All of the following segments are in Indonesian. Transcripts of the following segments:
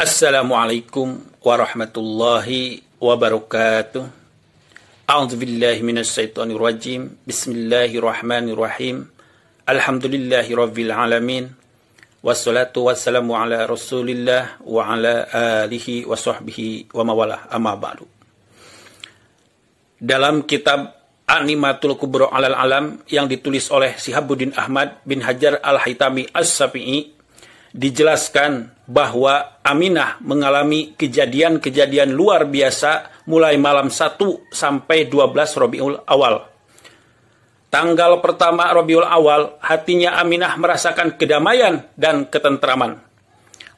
Assalamualaikum warahmatullahi wabarakatuh. A'udzubillahi minasyaitonir rajim. Bismillahirrahmanirrahim. Alhamdulillahirabbil alamin. Wassalatu wassalamu ala Rasulillah wa ala alihi wa sahbihi wa mawalah. Amma ba'du. Dalam kitab Animatul Kubro Alal Alam yang ditulis oleh Shihabuddin Ahmad bin Hajar Al-Haytami As-Syafi'i, dijelaskan bahwa Aminah mengalami kejadian-kejadian luar biasa mulai malam 1 sampai 12 Rabiul Awal. Tanggal pertama Rabiul Awal, hatinya Aminah merasakan kedamaian dan ketentraman.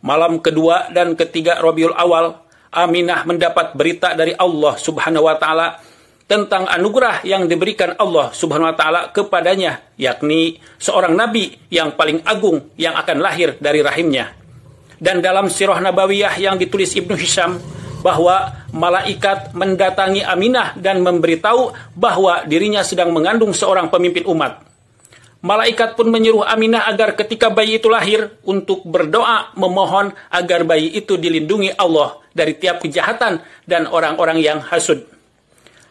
Malam kedua dan ketiga Rabiul Awal, Aminah mendapat berita dari Allah Subhanahu wa Ta'ala tentang anugerah yang diberikan Allah Subhanahu wa Ta'ala kepadanya, yakni seorang nabi yang paling agung yang akan lahir dari rahimnya. Dan dalam sirah nabawiyah yang ditulis Ibnu Hisham, bahwa malaikat mendatangi Aminah dan memberitahu bahwa dirinya sedang mengandung seorang pemimpin umat. Malaikat pun menyuruh Aminah agar ketika bayi itu lahir untuk berdoa memohon agar bayi itu dilindungi Allah dari tiap kejahatan dan orang-orang yang hasud.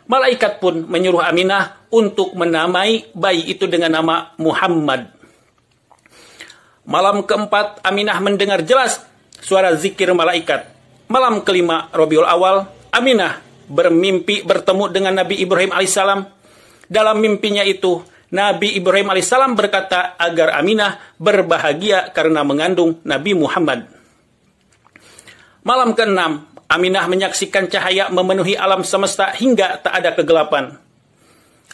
Malaikat pun menyuruh Aminah untuk menamai bayi itu dengan nama Muhammad. Malam keempat, Aminah mendengar jelas suara zikir malaikat. Malam kelima Rabiul Awal, Aminah bermimpi bertemu dengan Nabi Ibrahim alaihissalam. Dalam mimpinya itu, Nabi Ibrahim alaihissalam berkata agar Aminah berbahagia karena mengandung Nabi Muhammad. Malam keenam, Aminah menyaksikan cahaya memenuhi alam semesta hingga tak ada kegelapan.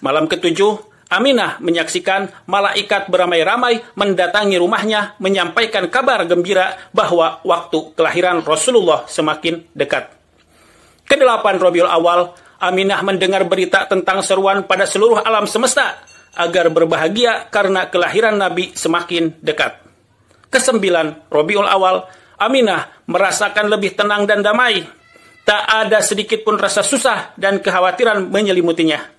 Malam ketujuh, Aminah menyaksikan malaikat beramai-ramai mendatangi rumahnya menyampaikan kabar gembira bahwa waktu kelahiran Rasulullah semakin dekat. Kedelapan Rabiul Awal, Aminah mendengar berita tentang seruan pada seluruh alam semesta agar berbahagia karena kelahiran Nabi semakin dekat. Kesembilan Rabiul Awal, Aminah merasakan lebih tenang dan damai. Tak ada sedikit pun rasa susah dan kekhawatiran menyelimutinya.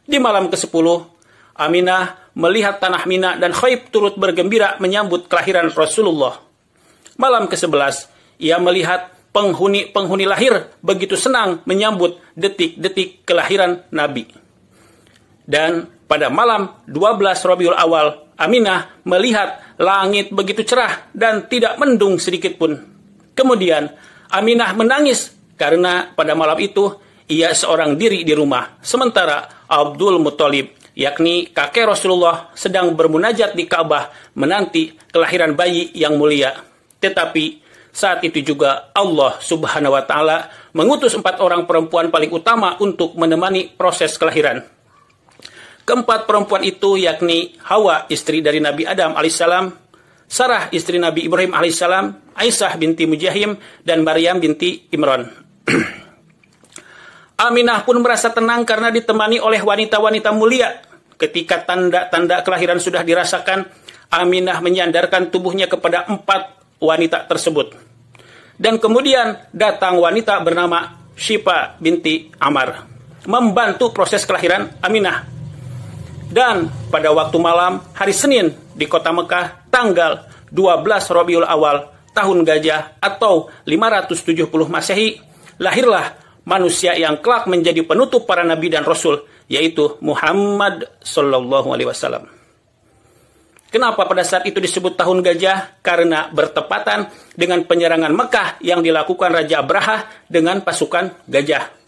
Di malam ke-10, Aminah melihat tanah Mina dan Khaib turut bergembira menyambut kelahiran Rasulullah. Malam ke-11, ia melihat penghuni lahir begitu senang menyambut detik-detik kelahiran Nabi. Dan pada malam 12 Rabiul Awal, Aminah melihat langit begitu cerah dan tidak mendung sedikit pun. Kemudian Aminah menangis karena pada malam itu ia seorang diri di rumah, sementara Abdul Muthalib, yakni kakek Rasulullah, sedang bermunajat di Ka'bah menanti kelahiran bayi yang mulia. Tetapi saat itu juga Allah Subhanahu wa Ta'ala mengutus 4 orang perempuan paling utama untuk menemani proses kelahiran. Keempat perempuan itu yakni Hawa, istri dari Nabi Adam alaihissalam, Sarah, istri Nabi Ibrahim alaihissalam, Aisyah binti Mujahim, dan Maryam binti Imran. Aminah pun merasa tenang karena ditemani oleh wanita-wanita mulia. Ketika tanda-tanda kelahiran sudah dirasakan, Aminah menyandarkan tubuhnya kepada 4 wanita tersebut. Dan kemudian datang wanita bernama Syifa binti Amar membantu proses kelahiran Aminah. Dan pada waktu malam hari Senin di kota Mekah, tanggal 12 Rabiul Awal tahun Gajah atau 570 Masehi, lahirlah manusia yang kelak menjadi penutup para nabi dan rasul, yaitu Muhammad sallallahu alaihi wasallam. Kenapa pada saat itu disebut tahun Gajah? Karena bertepatan dengan penyerangan Mekah yang dilakukan Raja Abraha dengan pasukan gajah.